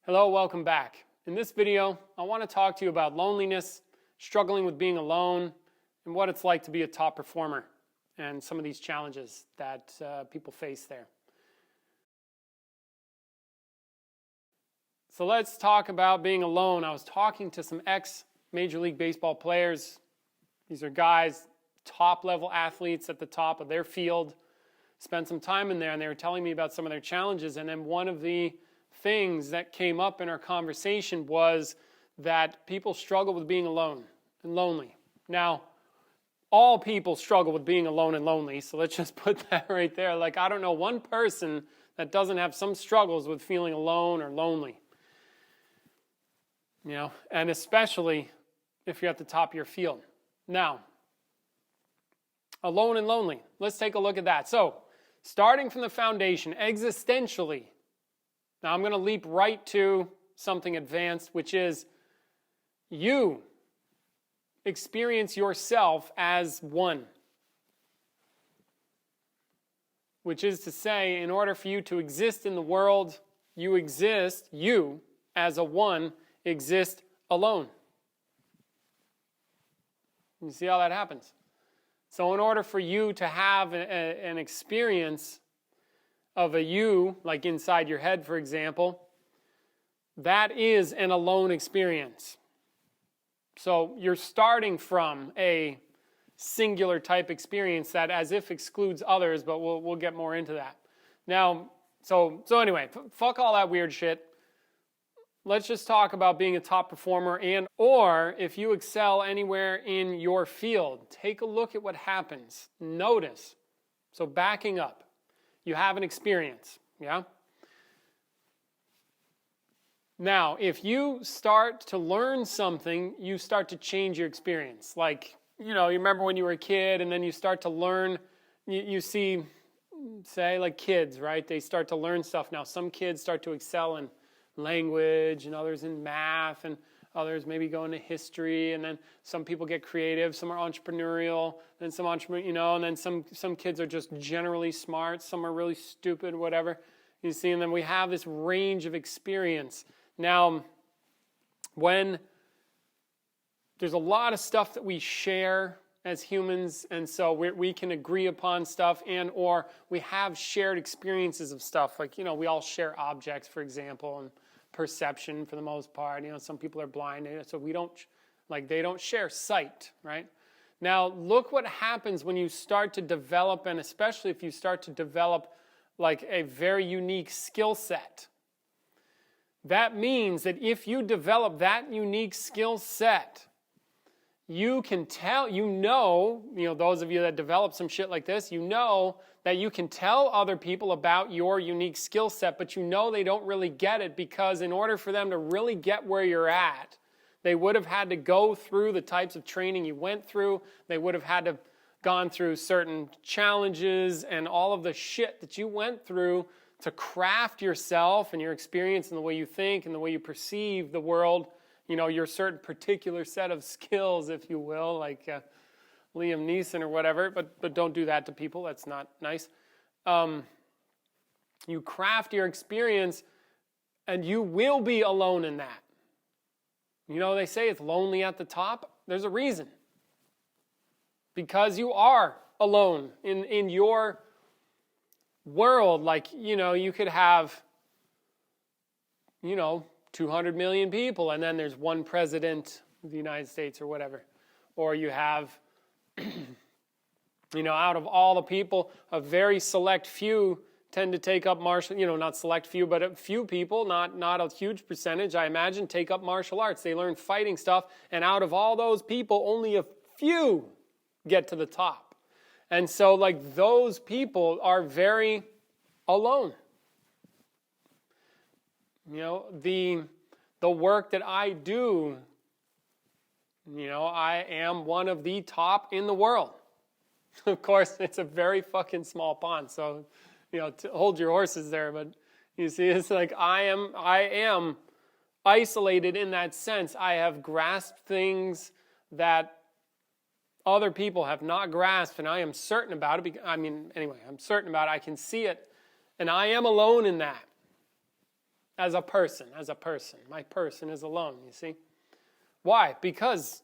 Hello, welcome back. In this video, I want to talk to you about loneliness, struggling with being alone, and what it's like to be a top performer, and some of these challenges that people face there. So let's talk about being alone. I was talking to some ex-Major League Baseball players. These are guys, top-level athletes at the top of their field. Spent some time in there, and they were telling me about some of their challenges, and then one of the things that came up in our conversation was that people struggle with being alone and lonely. Now, all people struggle with being alone and lonely, so let's just put that right there. Like, I don't know one person that doesn't have some struggles with feeling alone or lonely. You know, and especially if you're at the top of your field. Now, alone and lonely. Let's take a look at that. So, starting from the foundation, existentially. Now, I'm going to leap right to something advanced, which is you experience yourself as one. Which is to say, in order for you to exist in the world, you as a one, exist alone. You see how that happens? So in order for you to have an experience of a you, like inside your head, for example, that is an alone experience. So you're starting from a singular type experience that as if excludes others, but we'll get more into that. Now, so anyway, fuck all that weird shit. Let's just talk about being a top performer or if you excel anywhere in your field. Take a look at what happens. Notice. So backing up. You have an experience, yeah? Now, if you start to learn something, you start to change your experience. Like, you remember when you were a kid and then you start to learn, you see, say, like kids, right? They start to learn stuff. Now, some kids start to excel in language and others in math and others maybe go into history, and then some people get creative, some are entrepreneurial, and some and then some kids are just generally smart, some are really stupid, whatever. You see, and then we have this range of experience. Now, when there's a lot of stuff that we share as humans, and so we can agree upon stuff or we have shared experiences of stuff. Like, we all share objects, for example, and perception for the most part. Some people are blind, so they don't share sight, right? Now, look what happens when you start to develop, and especially if you start to develop like a very unique skill set. That means that if you develop that unique skill set, you can tell, those of you that develop some shit like this, that you can tell other people about your unique skill set, but they don't really get it because in order for them to really get where you're at, they would have had to go through the types of training you went through. They would have had to gone through certain challenges and all of the shit that you went through to craft yourself and your experience and the way you think and the way you perceive the world. Your certain particular set of skills, if you will, like Liam Neeson or whatever, but don't do that to people. That's not nice. You craft your experience, and you will be alone in that. They say it's lonely at the top. There's a reason. Because you are alone in your world. Like, you could have, 200 million people, and then there's one president of the United States or whatever. Or you have, out of all the people, a very select few tend to take up not select few, but a few people, not a huge percentage, I imagine, take up martial arts. They learn fighting stuff, and out of all those people, only a few get to the top. And so, like, those people are very alone. The work that I do, I am one of the top in the world. Of course, it's a very fucking small pond, so, hold your horses there. But you see, it's like I am isolated in that sense. I have grasped things that other people have not grasped, and I am certain about it. I'm certain about it. I can see it, and I am alone in that. as a person. My person is alone, you see? Why? Because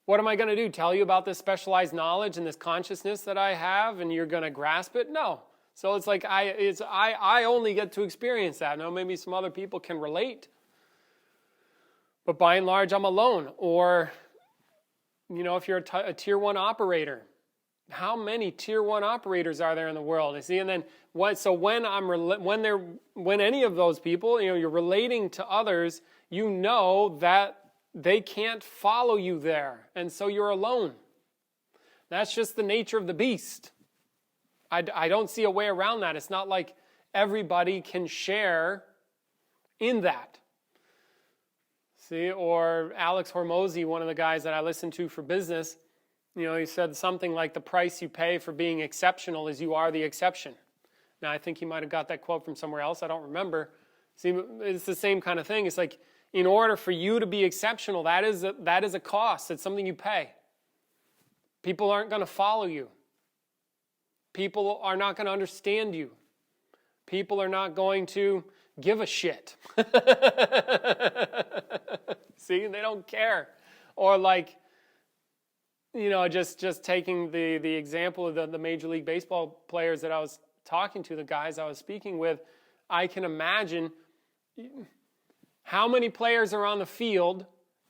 what am I going to do? Tell you about this specialized knowledge and this consciousness that I have and you're going to grasp it? No. So it's like I only get to experience that. Now maybe some other people can relate. But by and large, I'm alone. Or, if you're a tier 1 operator, how many tier 1 operators are there in the world? You see, and then when any of those people, you're relating to others, you know that they can't follow you there, and so you're alone. That's just the nature of the beast. I don't see a way around that. It's not like everybody can share in that. See, or Alex Hormozy, one of the guys that I listen to for business, he said something like the price you pay for being exceptional is you are the exception. Now, I think he might have got that quote from somewhere else. I don't remember. See, it's the same kind of thing. It's like, in order for you to be exceptional, that is a cost. It's something you pay. People aren't going to follow you. People are not going to understand you. People are not going to give a shit. See, they don't care. Or like, just taking the example of the Major League Baseball players that I was talking to, the guys I was speaking with, I can imagine how many players are on the field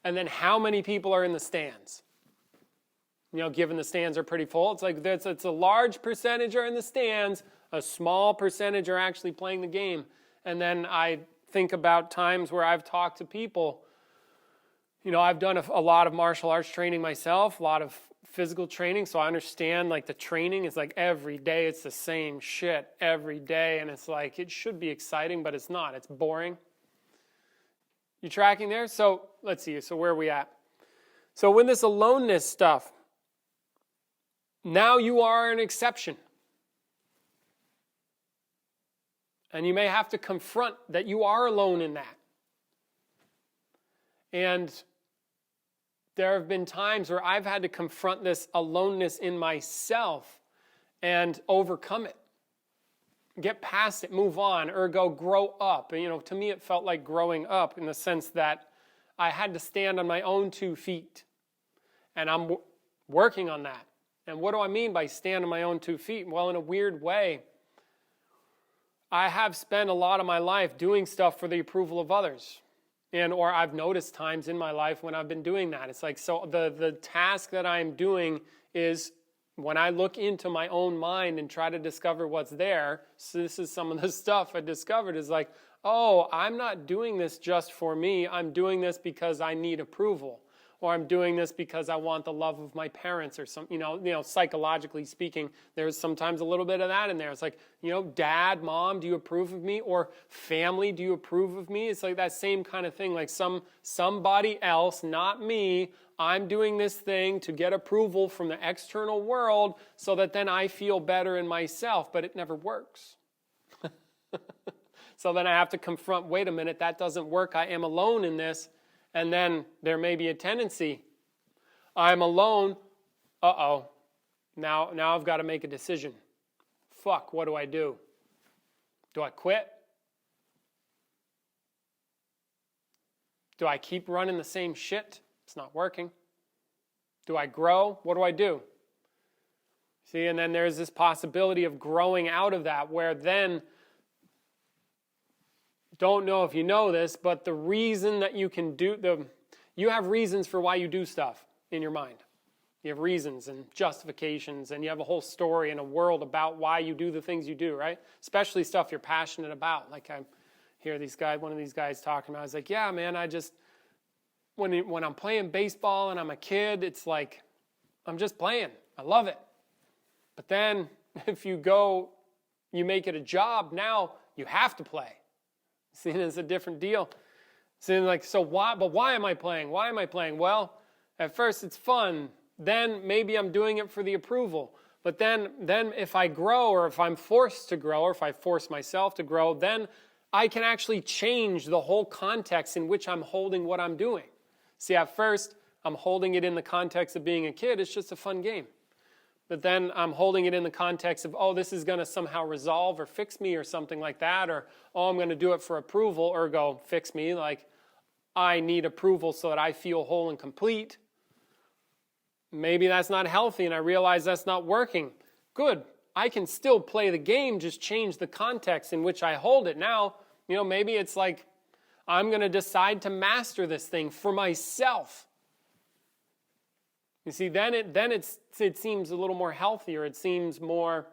and then how many people are in the stands. Given the stands are pretty full, it's like it's a large percentage are in the stands, a small percentage are actually playing the game. And then I think about times where I've talked to people. I've done a lot of martial arts training myself, a lot of physical training, so I understand like the training is like every day it's the same shit every day, and it's like it should be exciting, but it's not. It's boring. You tracking there? So let's see. So where are we at? So with this aloneness stuff, now you are an exception. And you may have to confront that you are alone in that. And there have been times where I've had to confront this aloneness in myself and overcome it. Get past it, move on, ergo grow up. And, to me it felt like growing up in the sense that I had to stand on my own 2 feet. And I'm working on that. And what do I mean by stand on my own 2 feet? Well, in a weird way, I have spent a lot of my life doing stuff for the approval of others. Or I've noticed times in my life when I've been doing that. It's like, so the task that I'm doing is when I look into my own mind and try to discover what's there. So this is some of the stuff I discovered is like, oh, I'm not doing this just for me. I'm doing this because I need approval. Or I'm doing this because I want the love of my parents or something, psychologically speaking, there's sometimes a little bit of that in there. It's like, dad, mom, do you approve of me? Or family, do you approve of me? It's like that same kind of thing, like somebody else, not me. I'm doing this thing to get approval from the external world so that then I feel better in myself, but it never works. So then I have to confront, wait a minute, that doesn't work. I am alone in this. And then there may be a tendency, I'm alone, now I've got to make a decision. Fuck, what do I do? Do I quit? Do I keep running the same shit? It's not working. Do I grow? What do I do? See, and then there's this possibility of growing out of that where then, don't know if you know this, but the reason that you can you have reasons for why you do stuff in your mind. You have reasons and justifications, and you have a whole story and a world about why you do the things you do, right? Especially stuff you're passionate about. Like I hear one of these guys talking about, I was like, yeah, man, when I'm playing baseball and I'm a kid, it's like, I'm just playing. I love it. But then if you make it a job, now you have to play. See, it's a different deal. So like, so why? But why am I playing? Why am I playing? Well, at first it's fun. Then maybe I'm doing it for the approval. But then if I grow, or if I'm forced to grow, or if I force myself to grow, then I can actually change the whole context in which I'm holding what I'm doing. See, at first I'm holding it in the context of being a kid. It's just a fun game. but then I'm holding it in the context of, oh, this is going to somehow resolve or fix me or something like that, or, oh, I'm going to do it for approval, ergo fix me, like I need approval so that I feel whole and complete. Maybe that's not healthy and I realize that's not working. Good. I can still play the game, just change the context in which I hold it. Now, maybe it's like I'm going to decide to master this thing for myself. You see, then it seems a little more healthier. It seems more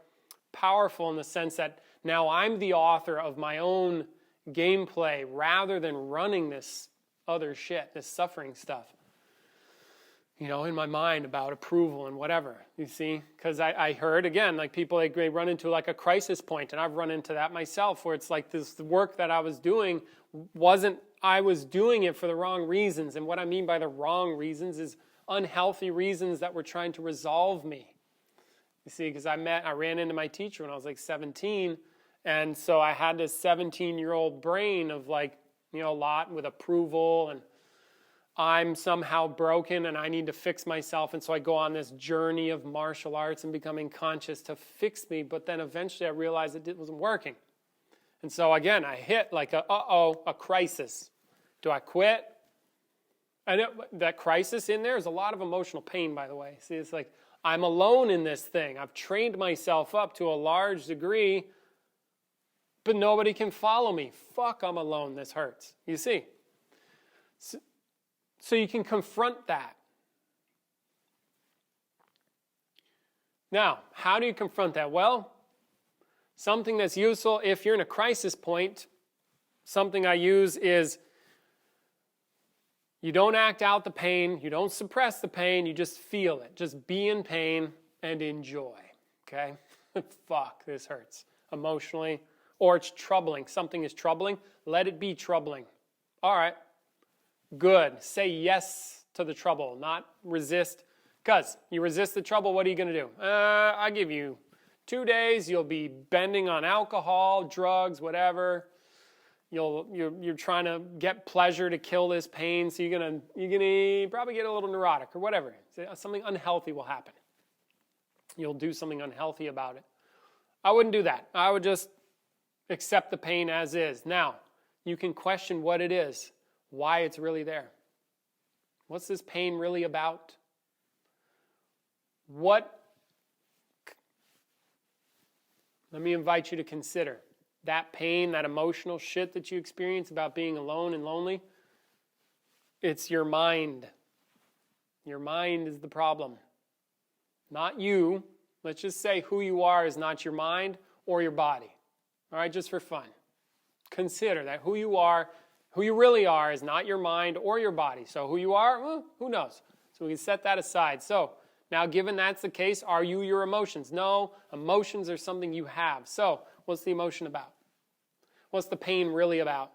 powerful in the sense that now I'm the author of my own gameplay rather than running this other shit, this suffering stuff, in my mind about approval and whatever, you see? Because I heard, again, like people, they run into like a crisis point, and I've run into that myself, where it's like this work that I was doing I was doing it for the wrong reasons. And what I mean by the wrong reasons is unhealthy reasons that were trying to resolve me. You see, because I ran into my teacher when I was like 17, and so I had this 17-year-old brain of like, a lot with approval, and I'm somehow broken and I need to fix myself, and so I go on this journey of martial arts and becoming conscious to fix me, but then eventually I realized it wasn't working. And so again, I hit like a crisis. Do I quit? And that crisis in there is a lot of emotional pain, by the way. See, it's like I'm alone in this thing. I've trained myself up to a large degree, but nobody can follow me. Fuck, I'm alone. This hurts. You see? So you can confront that. Now, how do you confront that? Well, something that's useful if you're in a crisis point, something I use is you don't act out the pain, you don't suppress the pain, you just feel it. Just be in pain and enjoy, okay? Fuck, this hurts emotionally. Or it's troubling. Something is troubling. Let it be troubling. All right, good. Say yes to the trouble, not resist. Because you resist the trouble, what are you going to do? I give you 2 days. You'll be bending on alcohol, drugs, whatever. You're trying to get pleasure to kill this pain, so you're gonna probably get a little neurotic or whatever. Something unhealthy will happen. You'll do something unhealthy about it. I wouldn't do that. I would just accept the pain as is. Now, you can question what it is, why it's really there. What's this pain really about? Let me invite you to consider that pain, that emotional shit that you experience about being alone and lonely. It's your mind. Your mind is the problem. Not you. Let's just say who you are is not your mind or your body. All right, just for fun. Consider that who you are, who you really are, is not your mind or your body. So who you are, well, who knows? So we can set that aside. So now, given that's the case, are you your emotions? No, emotions are something you have. So what's the emotion about? What's the pain really about?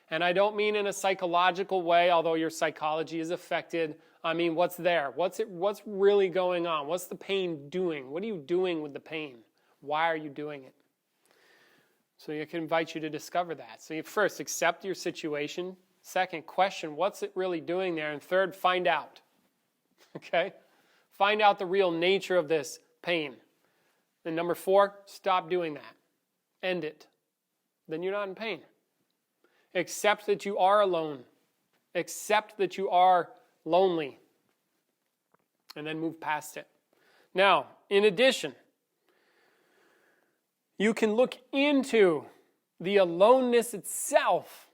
And I don't mean in a psychological way, although your psychology is affected. I mean, what's there? What's really going on? What's the pain doing? What are you doing with the pain? Why are you doing it? So I can invite you to discover that. So you first, accept your situation. Second, question, what's it really doing there? And third, find out. Okay? Find out the real nature of this pain. And number 4, stop doing that. End it. Then you're not in pain. Accept that you are alone. Accept that you are lonely. And then move past it. Now, in addition, you can look into the aloneness itself.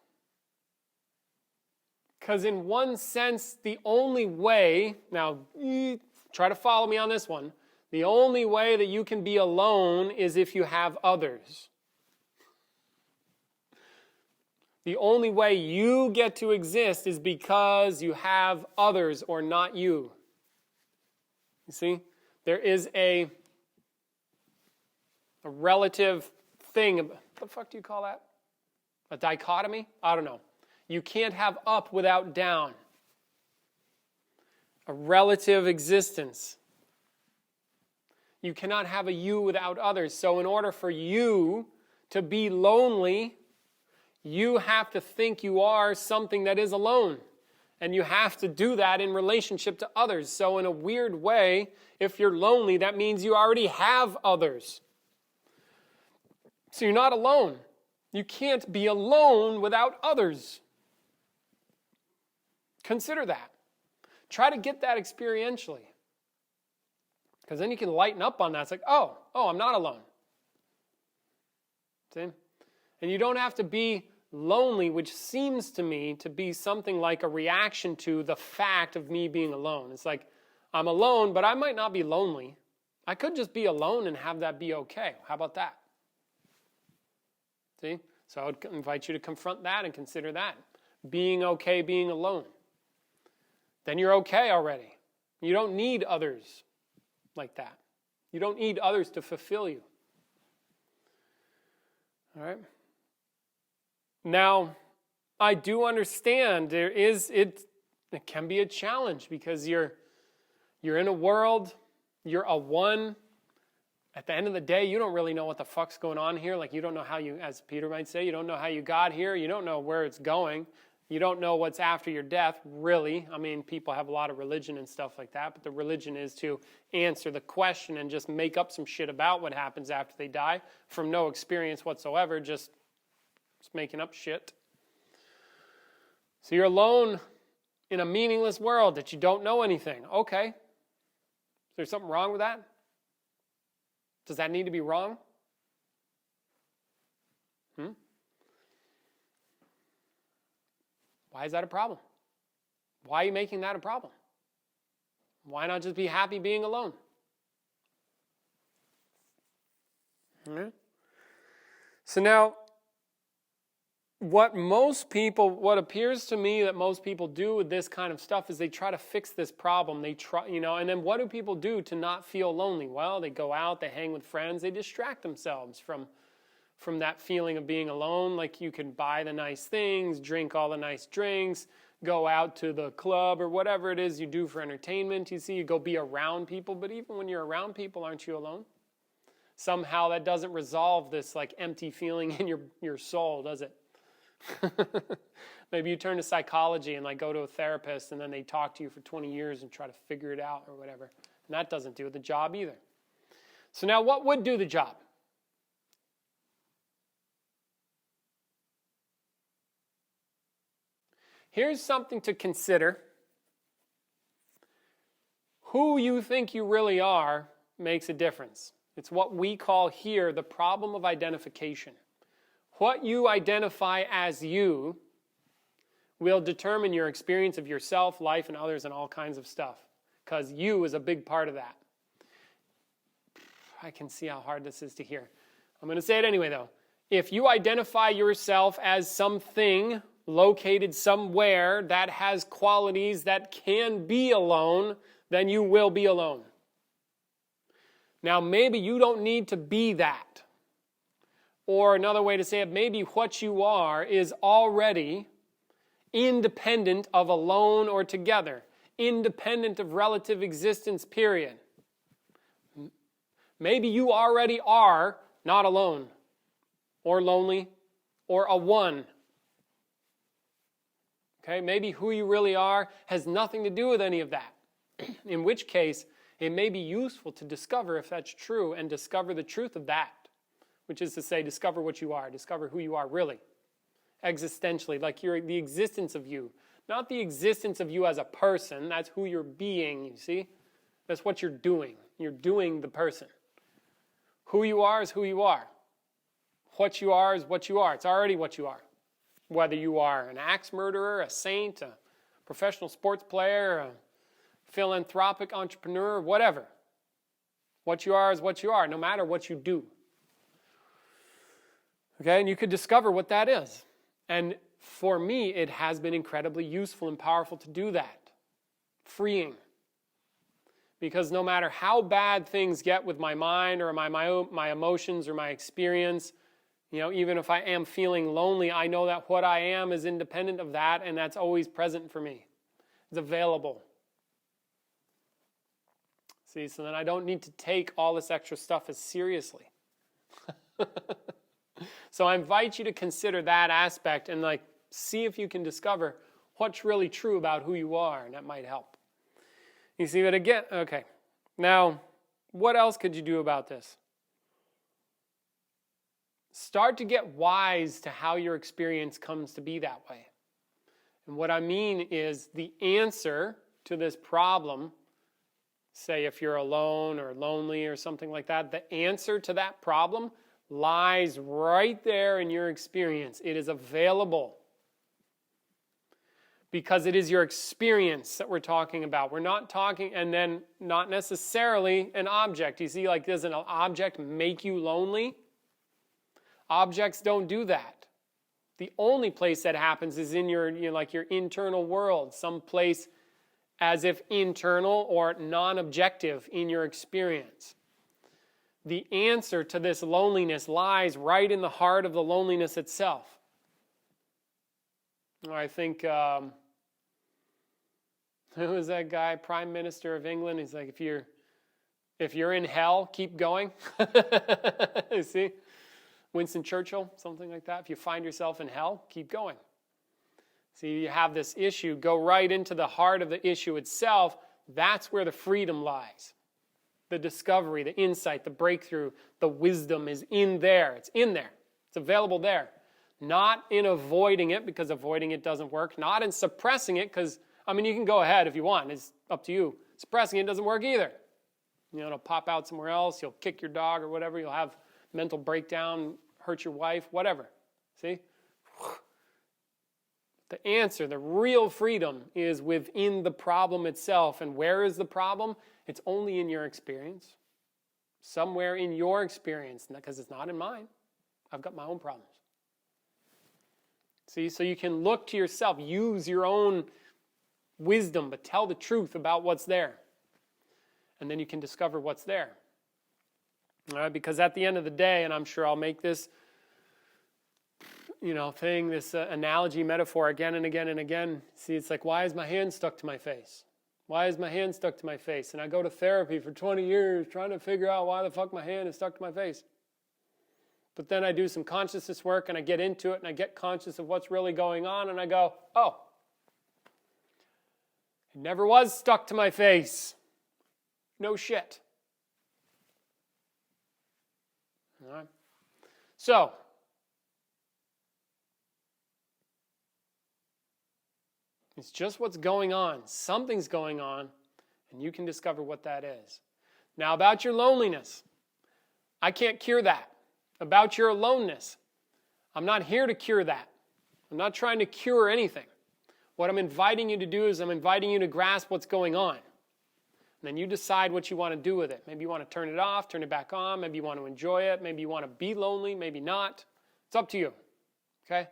Because in one sense, the only way, now try to follow me on this one, the only way that you can be alone is if you have others. The only way you get to exist is because you have others or not you. You see? There is a relative thing. What the fuck do you call that? A dichotomy? I don't know. You can't have up without down. A relative existence. You cannot have a you without others. So in order for you to be lonely, you have to think you are something that is alone. And you have to do that in relationship to others. So in a weird way, if you're lonely, that means you already have others. So you're not alone. You can't be alone without others. Consider that. Try to get that experientially. Because then you can lighten up on that. It's like, oh, I'm not alone. See? And you don't have to be lonely, which seems to me to be something like a reaction to the fact of me being alone. It's like, I'm alone, but I might not be lonely. I could just be alone and have that be okay. How about that? See? So I would invite you to confront that and consider that. Being okay being alone. Then you're okay already. You don't need others like that. You don't need others to fulfill you. All right? Now, I do understand it can be a challenge because you're in a world, you're a one. At the end of the day, you don't really know what the fuck's going on here. Like, you don't know how you, as Peter might say, you don't know how you got here. You don't know where it's going. You don't know what's after your death, really. I mean, people have a lot of religion and stuff like that, but the religion is to answer the question and just make up some shit about what happens after they die from no experience whatsoever, just making up shit. So you're alone in a meaningless world that you don't know anything. Okay. Is there something wrong with that? Does that need to be wrong? Why is that a problem? Why are you making that a problem? Why not just be happy being alone? Okay. So now, what appears to me that most people do with this kind of stuff is they try to fix this problem. They try, and then what do people do to not feel lonely? Well, they go out, they hang with friends, they distract themselves from that feeling of being alone. Like, you can buy the nice things, drink all the nice drinks, go out to the club or whatever it is you do for entertainment. You see, you go be around people, but even when you're around people, aren't you alone? Somehow that doesn't resolve this like empty feeling in your soul, does it? Maybe you turn to psychology and like go to a therapist and then they talk to you for 20 years and try to figure it out or whatever. And that doesn't do the job either. So now what would do the job? Here's something to consider. Who you think you really are makes a difference. It's what we call here the problem of identification. What you identify as you will determine your experience of yourself, life, and others, and all kinds of stuff. Because you is a big part of that. I can see how hard this is to hear. I'm going to say it anyway, though. If you identify yourself as something located somewhere that has qualities that can be alone, then you will be alone. Now, maybe you don't need to be that. Or another way to say it, maybe what you are is already independent of alone or together, independent of relative existence, period. Maybe you already are not alone, or lonely, or a one. Okay, maybe who you really are has nothing to do with any of that. In which case, it may be useful to discover if that's true and discover the truth of that. Which is to say, discover what you are. Discover who you are really. Existentially, like the existence of you. Not the existence of you as a person. That's who you're being, you see? That's what you're doing. You're doing the person. Who you are is who you are. What you are is what you are. It's already what you are. Whether you are an axe murderer, a saint, a professional sports player, a philanthropic entrepreneur, whatever. What you are is what you are, no matter what you do. Okay, and you could discover what that is. And for me, it has been incredibly useful and powerful to do that. Freeing. Because no matter how bad things get with my mind or my emotions or my experience, even if I am feeling lonely, I know that what I am is independent of that, and that's always present for me. It's available. See, so then I don't need to take all this extra stuff as seriously. So I invite you to consider that aspect and see if you can discover what's really true about who you are, and that might help. You see, but again, okay. Now, what else could you do about this? Start to get wise to how your experience comes to be that way. And what I mean is the answer to this problem, say if you're alone or lonely or something like that, the answer to that problem lies right there in your experience. It is available. Because it is your experience that we're talking about. We're not talking, and then not necessarily an object. You see, like, does an object make you lonely? Objects don't do that. The only place that happens is in your, like your internal world, some place as if internal or non-objective in your experience. The answer to this loneliness lies right in the heart of the loneliness itself. I think, who was that guy, Prime Minister of England? He's like, if you're in hell, keep going. You see? Winston Churchill, something like that. If you find yourself in hell, keep going. See, you have this issue, go right into the heart of the issue itself. That's where the freedom lies. The discovery, the insight, the breakthrough, the wisdom is in there. It's in there. It's available there. Not in avoiding it, because avoiding it doesn't work. Not in suppressing it, because, you can go ahead if you want. It's up to you. Suppressing it doesn't work either. It'll pop out somewhere else. You'll kick your dog or whatever. You'll have mental breakdown, hurt your wife, whatever. See? The answer, the real freedom, is within the problem itself. And where is the problem? It's only in your experience. Somewhere in your experience, because it's not in mine. I've got my own problems. See, so you can look to yourself, use your own wisdom, but tell the truth about what's there. And then you can discover what's there. All right, because at the end of the day, and I'm sure I'll make this, this analogy, metaphor again and again and again. See, it's like, why is my hand stuck to my face? Why is my hand stuck to my face? And I go to therapy for 20 years trying to figure out why the fuck my hand is stuck to my face. But then I do some consciousness work and I get into it and I get conscious of what's really going on and I go, oh, it never was stuck to my face. No shit. All right. So, it's just what's going on. Something's going on, and you can discover what that is. Now, about your loneliness, I can't cure that. About your aloneness, I'm not here to cure that. I'm not trying to cure anything. What I'm inviting you to do is I'm inviting you to grasp what's going on. And then you decide what you want to do with it. Maybe you want to turn it off, turn it back on. Maybe you want to enjoy it. Maybe you want to be lonely, maybe not. It's up to you. Okay?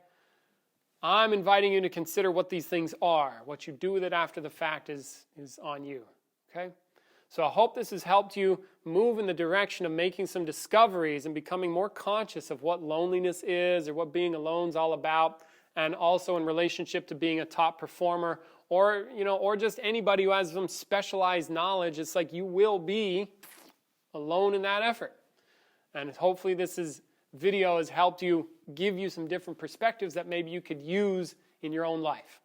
I'm inviting you to consider what these things are. What you do with it after the fact is on you. Okay? So I hope this has helped you move in the direction of making some discoveries and becoming more conscious of what loneliness is or what being alone is all about, and also in relationship to being a top performer or just anybody who has some specialized knowledge. It's like you will be alone in that effort. And hopefully this video has helped you, give you some different perspectives that maybe you could use in your own life.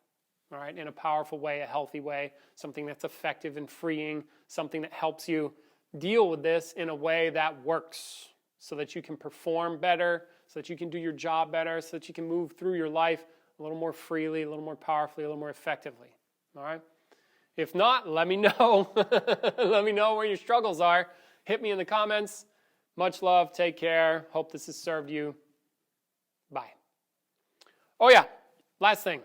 All right, in a powerful way, a healthy way, something that's effective and freeing, something that helps you deal with this in a way that works so that you can perform better, so that you can do your job better, so that you can move through your life a little more freely, a little more powerfully, a little more effectively. All right? If not, let me know. Let me know where your struggles are. Hit me in the comments. Much love. Take care. Hope this has served you. Bye. Oh yeah, last thing.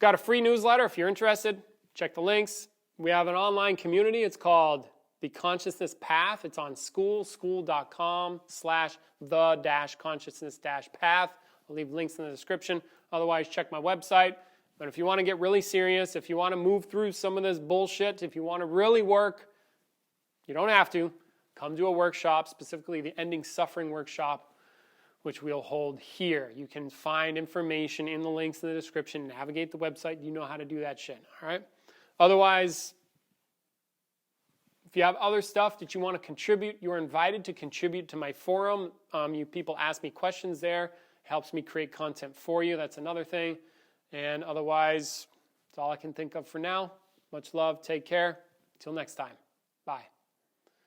Got a free newsletter if you're interested. Check the links. We have an online community. It's called The Consciousness Path. It's on school.com/the-consciousness-path. I'll leave links in the description. Otherwise, check my website. But if you want to get really serious, if you want to move through some of this bullshit, if you want to really work, you don't have to. Come to a workshop, specifically the Ending Suffering workshop, which we'll hold here. You can find information in the links in the description. Navigate the website. You know how to do that shit. All right? Otherwise, if you have other stuff that you want to contribute, you're invited to contribute to my forum. You people ask me questions there. helps me create content for you. That's another thing. And otherwise, that's all I can think of for now. Much love. Take care. Until next time. Bye.